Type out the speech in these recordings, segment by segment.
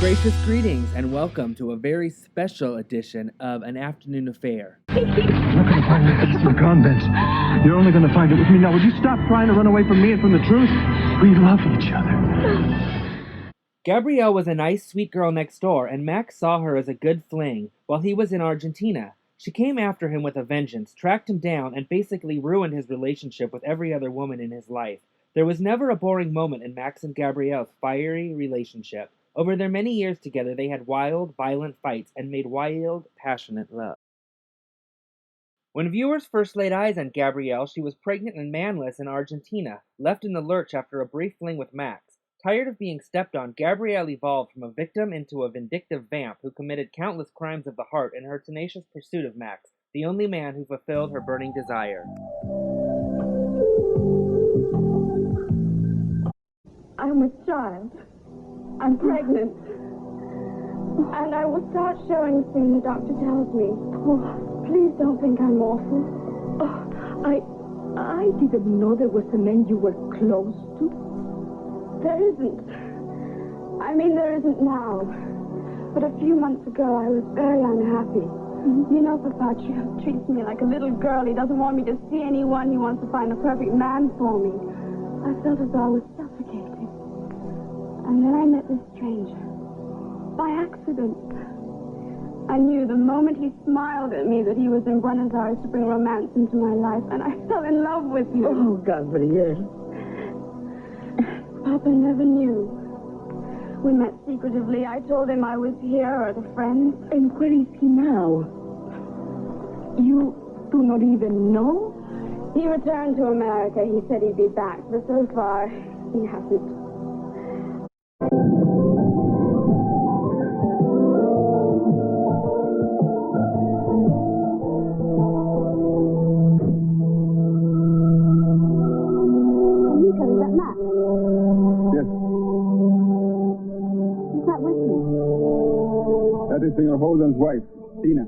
Gracious greetings and welcome to a very special edition of An Afternoon Affair. You're not going to find this in the convent. You're only going to find it with me. Now, would you stop trying to run away from me and from the truth? We love each other. Gabrielle was a nice, sweet girl next door, and Max saw her as a good fling while he was in Argentina. She came after him with a vengeance, tracked him down, and basically ruined his relationship with every other woman in his life. There was never a boring moment in Max and Gabrielle's fiery relationship. Over their many years together, they had wild, violent fights and made wild, passionate love. When viewers first laid eyes on Gabrielle, she was pregnant and manless in Argentina, left in the lurch after a brief fling with Max. Tired of being stepped on, Gabrielle evolved from a victim into a vindictive vamp who committed countless crimes of the heart in her tenacious pursuit of Max, the only man who fulfilled her burning desire. I'm with child. I'm pregnant. And I will start showing soon, the doctor tells me. Oh, please don't think I'm awful. Oh, I didn't know there was a man you were close to. There isn't. I mean, there isn't now. But a few months ago, I was very unhappy. You know, Papa treats me like a little girl. He doesn't want me to see anyone. He wants to find a perfect man for me. I felt as though I was suffocating. And then I met this stranger. By accident. I knew the moment he smiled at me that he was in Buenos Aires to bring romance into my life, and I fell in love with him. Oh, Gabrielle. Papa never knew. We met secretively. I told him I was here as a friend. And where is he now? You do not even know? He returned to America. He said he'd be back, but so far, he hasn't. That is Senor Holden's wife, Tina.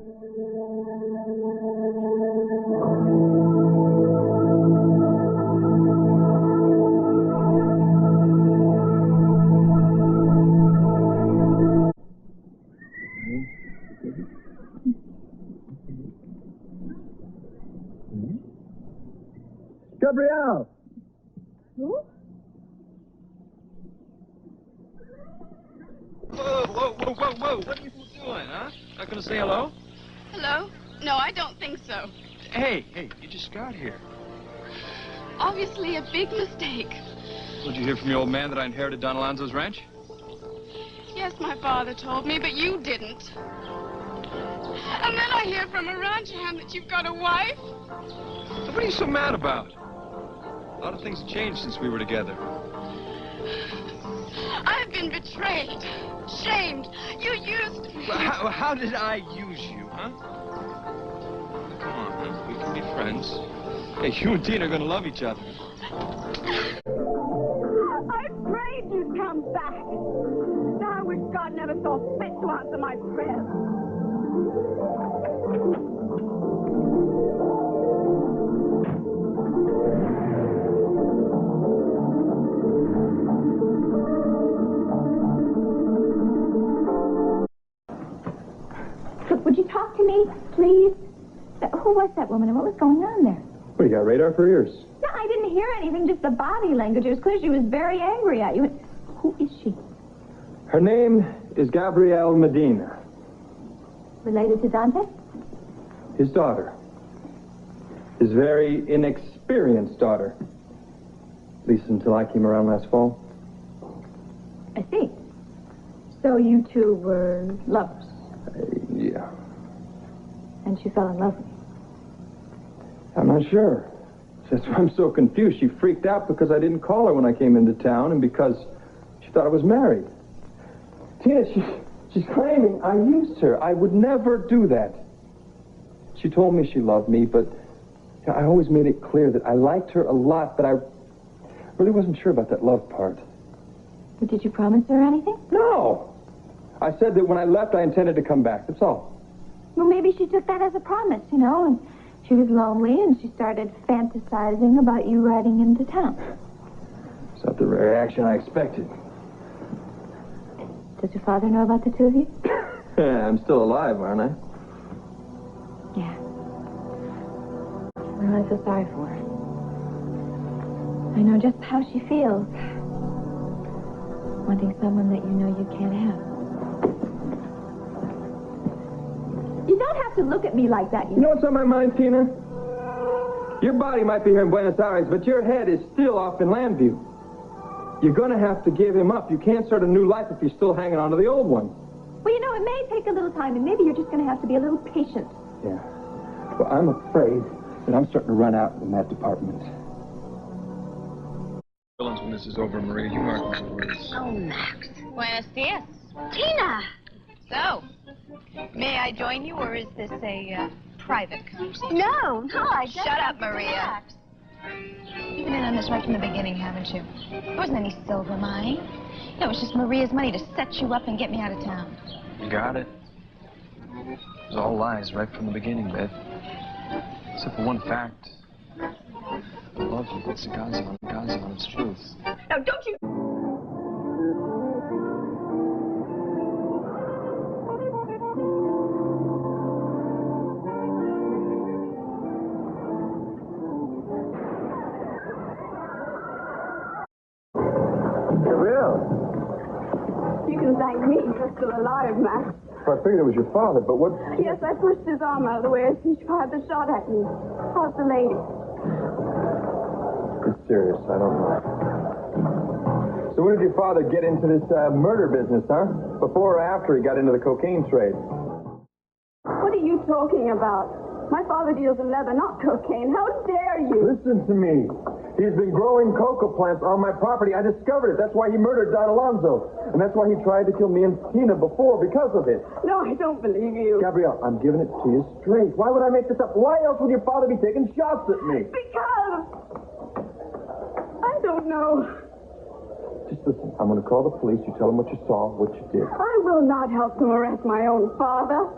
Gabrielle! Who? Whoa. What are you doing, huh? Not gonna say hello? Hello? No, I don't think so. Hey, you just got here. Obviously a big mistake. Did you hear from your old man that I inherited Don Alonzo's ranch? Yes, my father told me, but you didn't. And then I hear from a ranch hand that you've got a wife. What are you so mad about? A lot of things have changed since we were together. I've been betrayed, shamed. You used me. Well, how did I use you, huh? Come on, huh? We can be friends. Hey, you and Tina are gonna love each other. I prayed you'd come back. Now I wish God never saw fit to answer my prayers. Would you talk to me, please? Who was that woman and what was going on there? What, you got radar for ears? No, I didn't hear anything, just the body language. It was clear she was very angry at you. Who is she? Her name is Gabrielle Medina. Related to Dante? His daughter. His very inexperienced daughter. At least until I came around last fall. I see. So you two were lovers? Yeah. And she fell in love with you? I'm not sure. That's why I'm so confused. She freaked out because I didn't call her when I came into town and because she thought I was married. Tina, she's claiming I used her. I would never do that. She told me she loved me, but I always made it clear that I liked her a lot, but I really wasn't sure about that love part. But did you promise her anything? No! I said that when I left, I intended to come back. That's all. Well, maybe she took that as a promise, and she was lonely, and she started fantasizing about you riding into town. It's not the reaction I expected. Does your father know about the two of you? I'm still alive, aren't I? Yeah. Well, I feel sorry for her. I know just how she feels. Wanting someone that you know you can't have. You don't have to look at me like that. You know what's on my mind, Tina? Your body might be here in Buenos Aires, but your head is still off in Landview. You're going to have to give him up. You can't start a new life if you're still hanging on to the old one. Well, you know, it may take a little time, and maybe you're just going to have to be a little patient. Yeah. Well, I'm afraid that I'm starting to run out in that department. When this is over, Marie, you mark my words. Oh, Max. Buenos dias. Tina! So, may I join you, or is this a private conversation? No, I just... Shut up, Maria. You've been in on this right from the beginning, haven't you? There wasn't any silver mine. No, it was just Maria's money to set you up and get me out of town. You got it. It was all lies right from the beginning, Beth. Except for one fact. I love you. It's God's on its truth. Now, don't you... Gabrielle. You can thank me for still alive, Max. I figured it was your father, but what... Yes, I pushed his arm out of the way as he fired the shot at me. How's the lady? It's serious. I don't know. So when did your father get into this murder business, huh? Before or after he got into the cocaine trade? What are you talking about? My father deals in leather, not cocaine. How dare you? Listen to me. He's been growing coca plants on my property. I discovered it. That's why he murdered Don Alonzo. And that's why he tried to kill me and Tina before, because of it. No, I don't believe you. Gabrielle, I'm giving it to you straight. Why would I make this up? Why else would your father be taking shots at me? Because... I don't know. Just listen. I'm going to call the police. You tell them what you saw, what you did. I will not help them arrest my own father.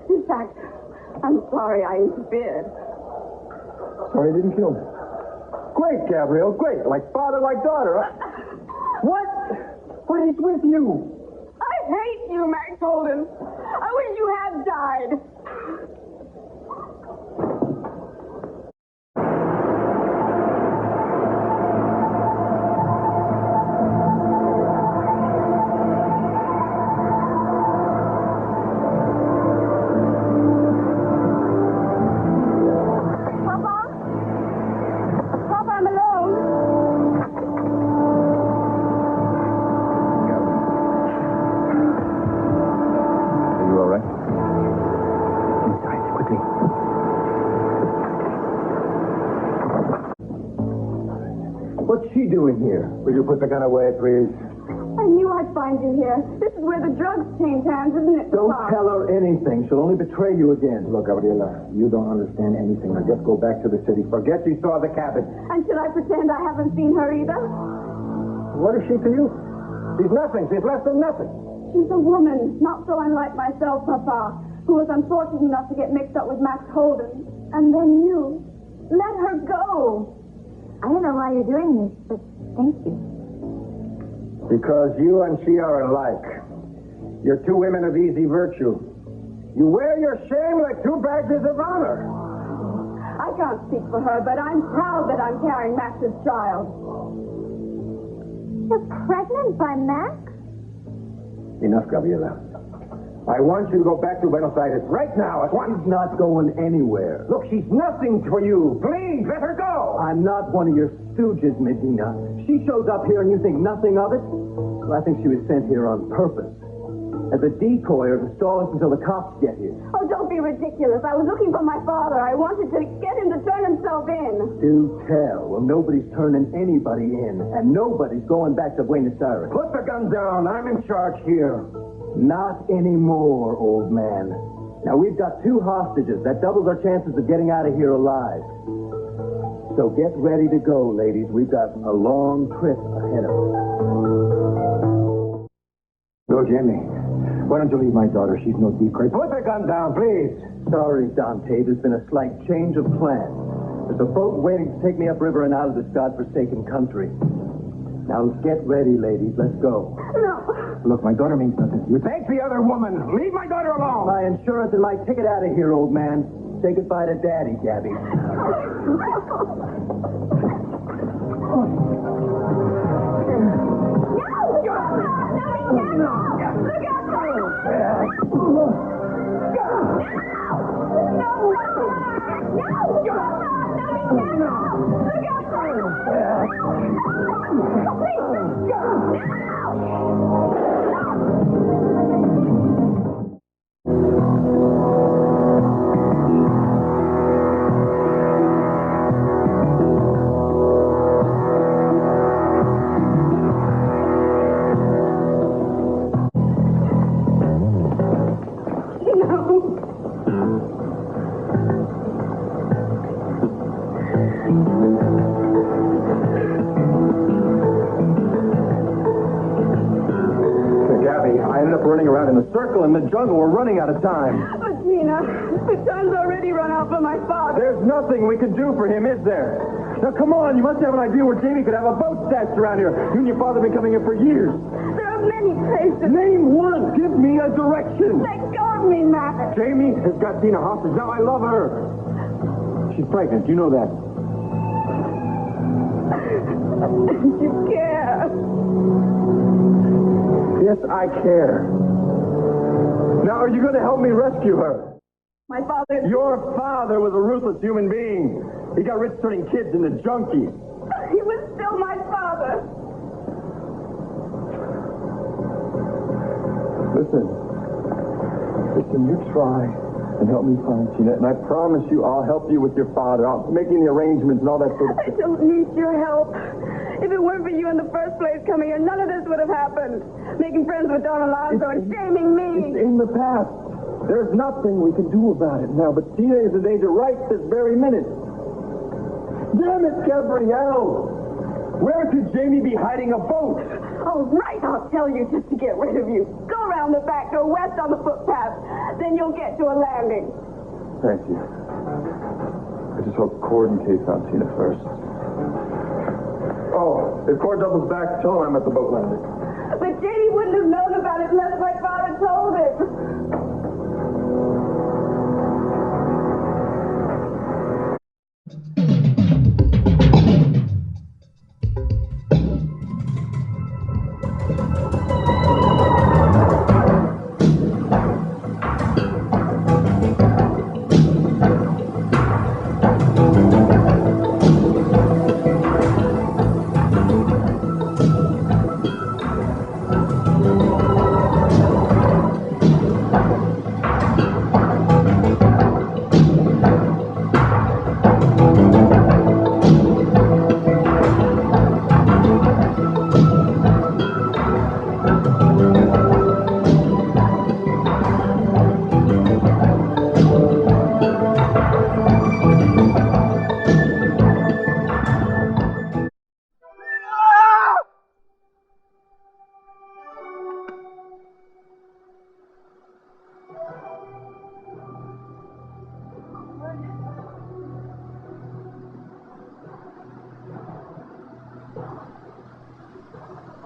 In fact, I'm sorry I interfered. Sorry I didn't kill him. Great, Gabrielle, great. Like father, like daughter. What? What is with you? I hate you, Max Holden. I wish you had died. What's she doing here? Will you put the gun away, please? I knew I'd find you here. This is where the drugs change hands, isn't it, Don't Papa? tell her anything. She'll only betray you again. Look, Gabriela, you don't understand anything. Now just go back to the city. Forget you saw the cabin. And should I pretend I haven't seen her either? What is she to you? She's nothing. She's less than nothing. She's a woman, not so unlike myself, Papa, who was unfortunate enough to get mixed up with Max Holden. And then you. Let her go. I don't know why you're doing this, but thank you. Because you and she are alike. You're two women of easy virtue. You wear your shame like two badges of honor. I can't speak for her, but I'm proud that I'm carrying Max's child. You're pregnant by Max? Enough, Gabriela. I want you to go back to Buenos Aires right now. She's not going anywhere. Look, she's nothing for you. Please, let her go. I'm not one of your stooges, Medina. She shows up here and you think nothing of it? Well, I think she was sent here on purpose. As a decoy or to stall us until the cops get here. Oh, don't be ridiculous. I was looking for my father. I wanted to get him to turn himself in. Do tell. Well, nobody's turning anybody in, and nobody's going back to Buenos Aires. Put the gun down. I'm in charge here. Not anymore, old man. Now, we've got 2 hostages. That doubles our chances of getting out of here alive. So get ready to go, ladies. We've got a long trip ahead of us. Go, Jimmy. Why don't you leave my daughter? She's no decoy. Put the gun down, please. Sorry, Dante. There's been a slight change of plan. There's a boat waiting to take me upriver and out of this godforsaken country. Now, let's get ready, ladies. Let's go. No. Look, my daughter means nothing. You Take the other woman. Leave my daughter alone. my insurance and my ticket out of here, old man. Say goodbye to Daddy, Gabby. Running around in a circle in the jungle. We're running out of time. But, Tina, the time's already run out for my father. There's nothing we can do for him, is there? Now, come on. You must have an idea where Jamie could have a boat stashed around here. You and your father have been coming here for years. There are many places. Name one. Give me a direction. Let go of me, Matt. Jamie has got Tina hostage. Now, I love her. She's pregnant. You know that. You care. Yes, I care. Now, are you going to help me rescue her? My father... Your father was a ruthless human being. He got rich turning kids into junkies. He was still my father. Listen, you try and help me find Tina, and I promise you I'll help you with your father. I'll making the arrangements and all that sort of I stuff. don't need your help. If it weren't for you in the first place coming here, none of this would have happened. Making friends with Don Alonso and shaming It's me. in the past. There's nothing we can do about it now, but Tina is in danger right this very minute. Damn it, Gabrielle! Where could Jamie be hiding a boat? All right, I'll tell you just to get rid of you. Go around the back door, west on the footpath. Then you'll get to a landing. Thank you. I just hope Cord and Kay found Tina first. Oh, if Cord doubles back, tell him I'm at the boat landing. But Jamie wouldn't have known about it unless my father told him.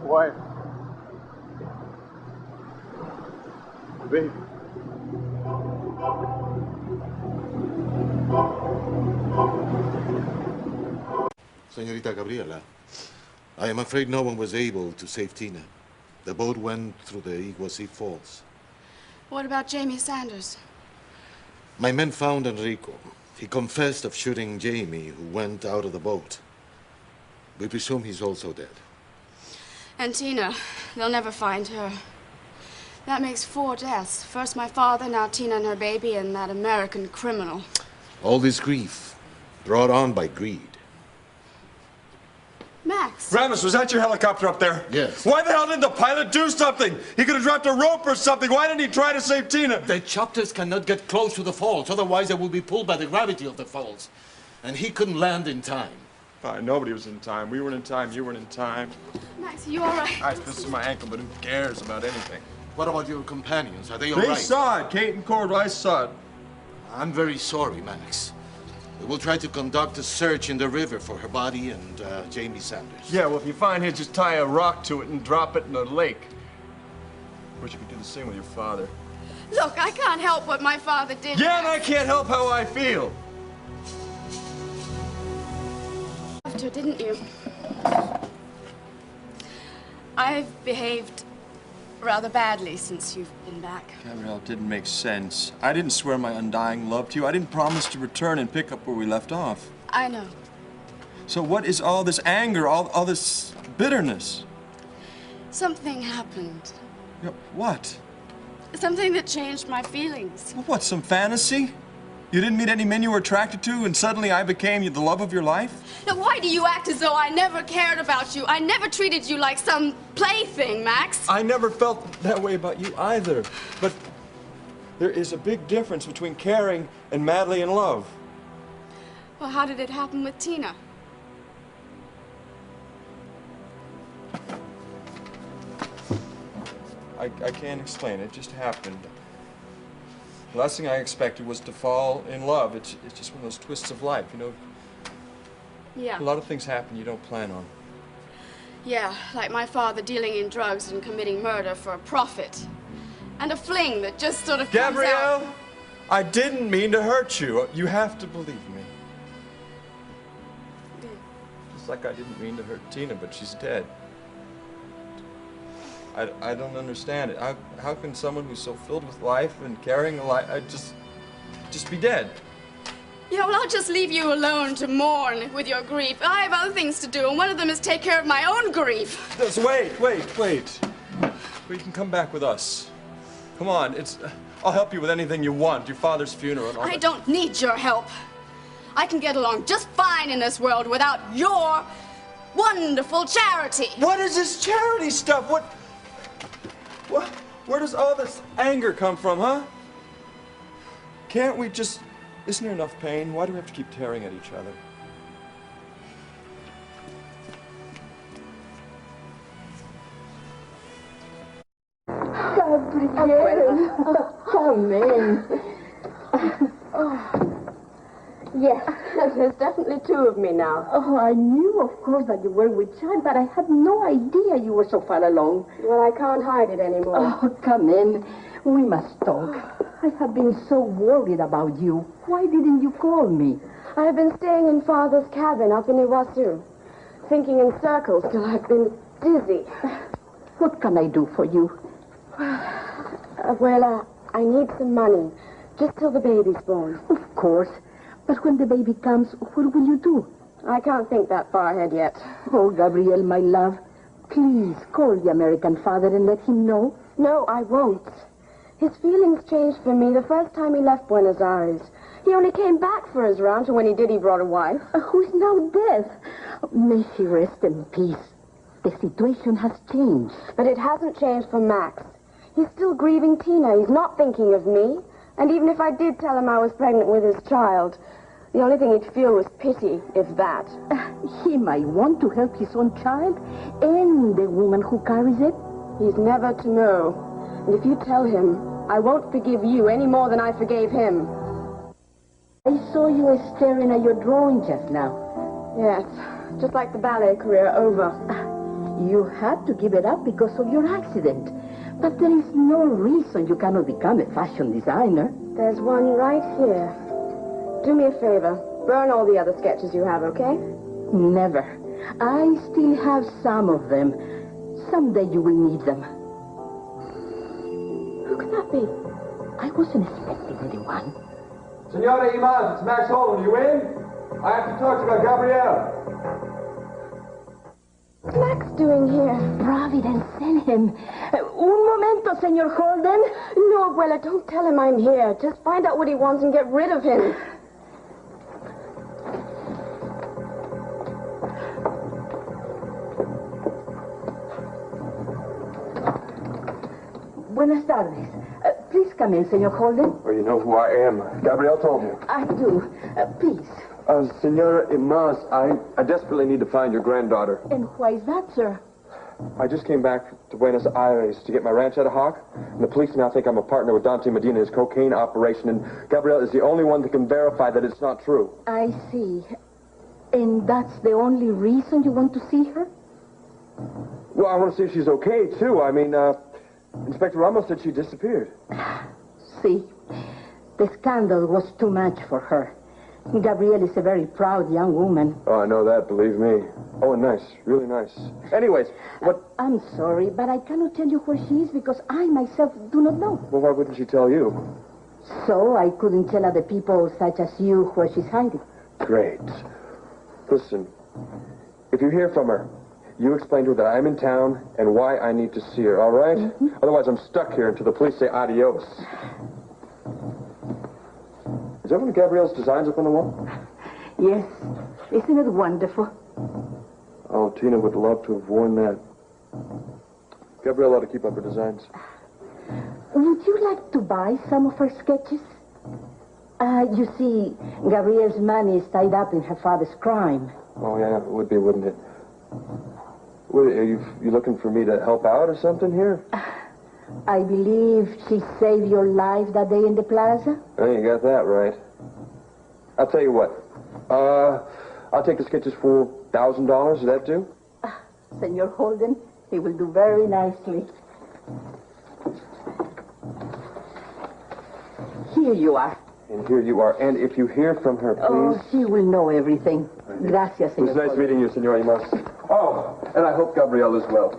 Wife. Baby. Senorita Gabriela, I am afraid no one was able to save Tina. The boat went through the Iguazi Falls. What about Jamie Sanders? My men found Enrico. He confessed of shooting Jamie, who went out of the boat. We presume he's also dead. And Tina, they'll never find her. That makes 4 deaths. First my father, now Tina and her baby, and that American criminal. All this grief, brought on by greed. Max. Ramos, was that your helicopter up there? Yes. Why the hell didn't the pilot do something? He could have dropped a rope or something. Why didn't he try to save Tina? The chopters cannot get close to the falls, otherwise they will be pulled by the gravity of the falls. And he couldn't land in time. Fine, nobody was in time. We weren't in time, you weren't in time. Max, are you all right? I twisted my ankle, but who cares about anything? What about your companions? Are they all They right? saw it. Kate and Cord, I saw it. I'm very sorry, Max. We will try to conduct a search in the river for her body and Jamie Sanders. Yeah, well, if you find him, just tie a rock to it and drop it in the lake. Wish you could do the same with your father. Look, I can't help what my father did. Yeah, and I can't help how I feel. Loved her, didn't you? I've behaved rather badly since you've been back. Gabrielle, it didn't make sense. I didn't swear my undying love to you. I didn't promise to return and pick up where we left off. I know. So what is all this anger, all this bitterness? Something happened. You know, what? Something that changed my feelings. Well, what, some fantasy? You didn't meet any men you were attracted to, and suddenly I became the love of your life? Now, why do you act as though I never cared about you? I never treated you like some plaything, Max. I never felt that way about you either. But there is a big difference between caring and madly in love. Well, how did it happen with Tina? I can't explain. It just happened. The last thing I expected was to fall in love. It's just one of those twists of life, you know. Yeah. A lot of things happen you don't plan on. Yeah, like my father dealing in drugs and committing murder for a profit. And a fling that just sort of comes out. Gabrielle, I didn't mean to hurt you. You have to believe me. Just like I didn't mean to hurt Tina, but she's dead. I don't understand it. How can someone who's so filled with life and carrying a life, just be dead? Yeah, well, I'll just leave you alone to mourn with your grief. I have other things to do, and one of them is take care of my own grief. Just wait. Well, you can come back with us. Come on, I'll help you with anything you want. Your father's funeral and all I that. don't need your help. I can get along just fine in this world without your wonderful charity. What is this charity stuff? Where does all this anger come from, huh? Can't we just... Isn't there enough pain? Why do we have to keep tearing at each other? Gabrielle, come in. Yes, there's definitely two of me now. Oh, I knew, of course, that you were with Child, but I had no idea you were so far along. Well, I can't hide it anymore. Oh, come in. We must talk. I have been so worried about you. Why didn't you call me? I have been staying in Father's cabin up in Iwasu, thinking in circles till I've been dizzy. What can I do for you? I need some money, just till the baby's born. Of course. But when the baby comes, what will you do? I can't think that far ahead yet. Oh, Gabrielle, my love, please call the American father and let him know. No, I won't. His feelings changed for me the first time he left Buenos Aires. He only came back for his ranch, and when he did, he brought a wife. Who is now dead. May she rest in peace. The situation has changed. But it hasn't changed for Max. He's still grieving Tina. He's not thinking of me. And even if I did tell him I was pregnant with his child, the only thing he'd feel was pity, if that. He might want to help his own child and the woman who carries it. He's never to know. And if you tell him, I won't forgive you any more than I forgave him. I saw you staring at your drawing just now. Yes, just like the ballet career over. You had to give it up because of your accident. But there is no reason you cannot become a fashion designer. There's one right here. Do me a favor. Burn all the other sketches you have, okay? Never. I still have some of them. Someday you will need them. Who could that be? I wasn't expecting anyone. Senora Iman, it's Max Holden. You in? I have to talk to you about Gabrielle. What's Max doing here? Providence sent him. Un momento, Senor Holden. No, Abuela, don't tell him I'm here. Just find out what he wants and get rid of him. Buenas tardes. Please come in, Senor Holden. Well, you know who I am. Gabrielle told me. I do. Please. Senora Imas, I desperately need to find your granddaughter. And why is that, sir? I just came back to Buenos Aires to get my ranch at a hawk, and the police now think I'm a partner with Dante Medina in his cocaine operation, and Gabrielle is the only one that can verify that it's not true. I see. And that's the only reason you want to see her? Well, I want to see if she's okay, too. I mean, Inspector Ramos said she disappeared. See, the scandal was too much for her. Gabrielle is a very proud young woman. Oh, I know that, believe me. Oh, and nice, really nice. Anyways, what... I'm sorry, but I cannot tell you where she is because I myself do not know. Well, why wouldn't she tell you? So I couldn't tell other people such as you where she's hiding. Great. Listen, if you hear from her, you explain to her that I'm in town and why I need to see her, all right? Mm-hmm. Otherwise, I'm stuck here until the police say adios. Is that one of Gabrielle's designs up on the wall? Yes. Isn't it wonderful? Oh, Tina would love to have worn that. Gabrielle ought to keep up her designs. Would you like to buy some of her sketches? You see, Gabrielle's money is tied up in her father's crime. Oh, yeah, it would be, wouldn't it? What, are you looking for me to help out or something here? I believe she saved your life that day in the plaza. Oh, you got that right. I'll tell you what. I'll take the sketches for $1,000. Does that do? Senor Holden, he will do very nicely. Here you are. And here you are. And if you hear from her, please... Oh, she will know everything. Gracias, Senor It was nice meeting you, Senor Imas. Oh, and I hope Gabrielle is well.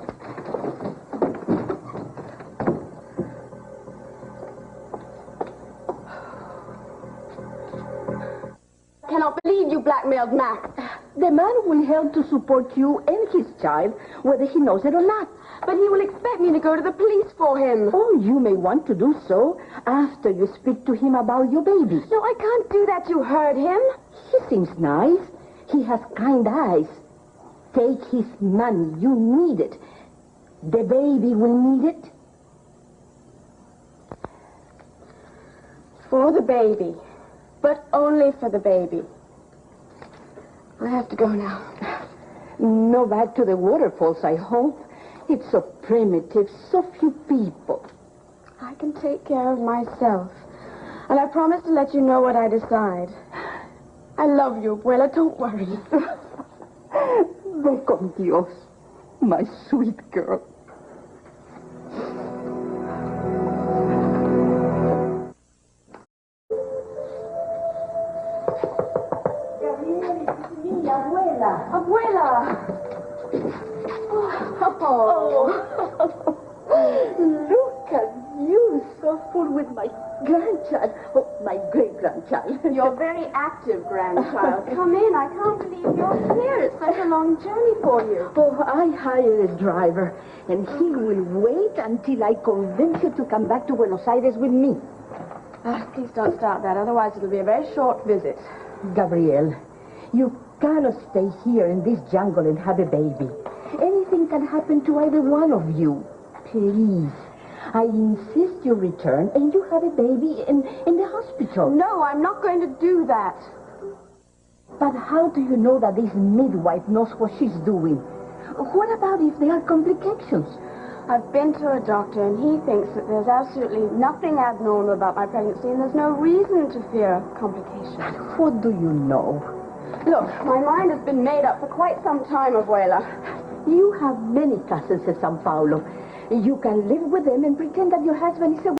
I cannot believe you blackmailed Max. The man will help to support you and his child, whether he knows it or not. But he will expect me to go to the police for him. Oh, you may want to do so after you speak to him about your baby. No, I can't do that. You heard him. He seems nice. He has kind eyes. Take his money. You need it. The baby will need it. For the baby. But only for the baby. I have to go now. No back to the waterfalls, I hope. It's so primitive, so few people. I can take care of myself. And I promise to let you know what I decide. I love you, Abuela. Don't worry. Ve con Dios, my sweet girl. Gabrielle, it's me, Abuela. Abuela! Look at you, so full with my grandchild. Oh, my great-grandchild. You're very active, grandchild. Come in. I can't believe you're here. It's such a long journey for you. Oh, I hired a driver, and he will wait until I convince you to come back to Buenos Aires with me. Please don't start that. Otherwise, it'll be a very short visit. Gabrielle, you cannot stay here in this jungle and have a baby. Anything can happen to either one of you. Please, I insist you return and you have a baby in the hospital. No, I'm not going to do that. But how do you know that this midwife knows what she's doing? What about if there are complications? I've been to a doctor and he thinks that there's absolutely nothing abnormal about my pregnancy and there's no reason to fear complications. What do you know? Look, my mind has been made up for quite some time, Abuela. You have many cousins in Sao Paulo. You can live with them and pretend that your husband is a